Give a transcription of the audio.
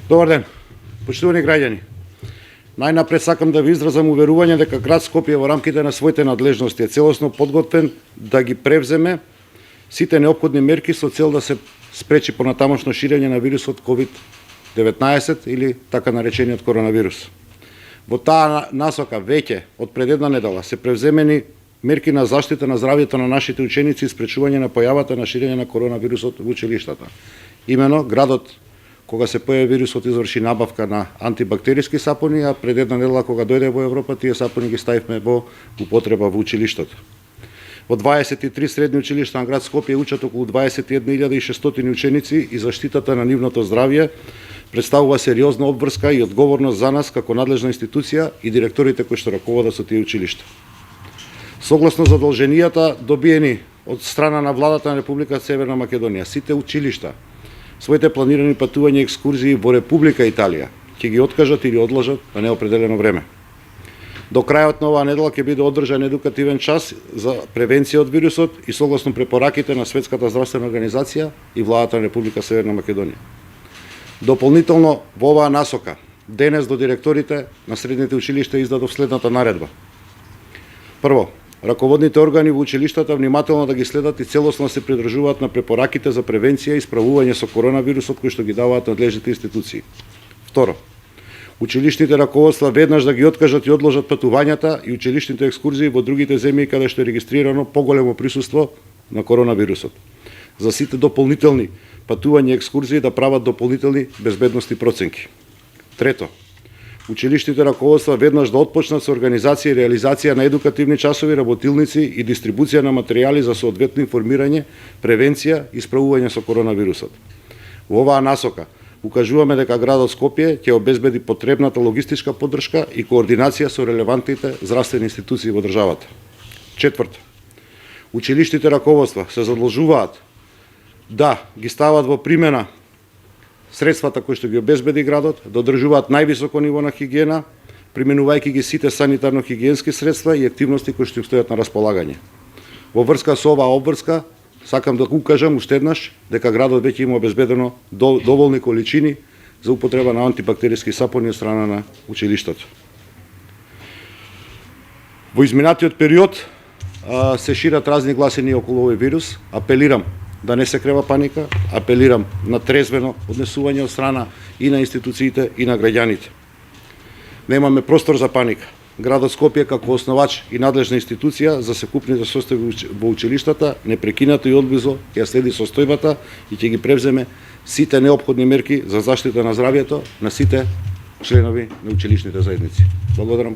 Добар ден, почитувани граѓани. Најнапред сакам да ви изразам уверување дека град Скопје во рамките на своите надлежности е целосно подготвен да ги превземе сите неопходни мерки со цел да се спречи понатамошно ширење на вирусот COVID-19 или така наречениот коронавирус. Во таа насока веќе од пред една недела се превземени мерки на заштита на здравјето на нашите ученици и спречување на појавата на ширење на коронавирусот во училиштата. Имено, градот, кога се појави вирусот, изврши набавка на антибактериски сапуни, а пред една недела кога дојде во Европа, тие сапуни ги ставивме во употреба во училиштото. Во 23 средни училишта на град Скопје учат околу 21.600 ученици и заштитата на нивното здравје представува сериозна обврска и одговорност за нас како надлежна институција и директорите кои што раководат со тие училишта. Согласно задолженијата добиени од страна на владата на Република Северна Македонија, сите училишта своите планирани патувања и екскурзии во Република Италија ќе ги откажат или одложат на неопределено време. До крајот на оваа недела ќе биде одржан едукативен час за превенција од вирусот и согласно препораките на Светската здравствена организација и владата на Република Северна Македонија. Дополнително во оваа насока, денес до директорите на средните училишта издадов следната наредба. Прво, раководните органи во училиштата внимателно да ги следат и целосно се придржуваат на препораките за превенција и справување со коронавирусот кои што ги даваат надлежните институции. Второ, училишните раководства веднаш да ги откажат и одложат патувањата и училишните екскурзии во другите земји каде што е регистрирано поголемо присуство на коронавирусот. За сите дополнителни патувања и екскурзии да прават дополнителни безбедности проценки. Трето, училишните раководства веднаш да отпочнат со организација и реализација на едукативни часови, работилници и дистрибуција на материјали за соодветно информирање, превенција и справување со коронавирусот. Во оваа насока укажуваме дека градот Скопје ќе обезбеди потребната логистичка поддршка и координација со релевантните здравствени институции во државата. Четврто, училишните раководства се задолжуваат да ги стават во примена средствата кои што ги обезбеди градот, да одржуваат највисоко ниво на хигиена, применувајќи ги сите санитарно-хигиенски средства и активности кои што им стојат на располагање. Во врска со оваа обврска, сакам да укажам уште еднаш дека градот веќе има обезбедено доволни количини за употреба на антибактериски сапуни од страна на училиштето. Во изминатиот период се шират разни гласини околу овој вирус. Апелирам да не се крева паника, апелирам на трезвено однесување од страна и на институциите и на граѓаните. Немаме простор за паника. Градот Скопје како основач и надлежна институција за секупните состојби во училиштата непрекинато и одблизо ќе следи состојбата и ќе ги превземе сите неопходни мерки за заштита на здравјето на сите членови на училишните заедници. Благодарам.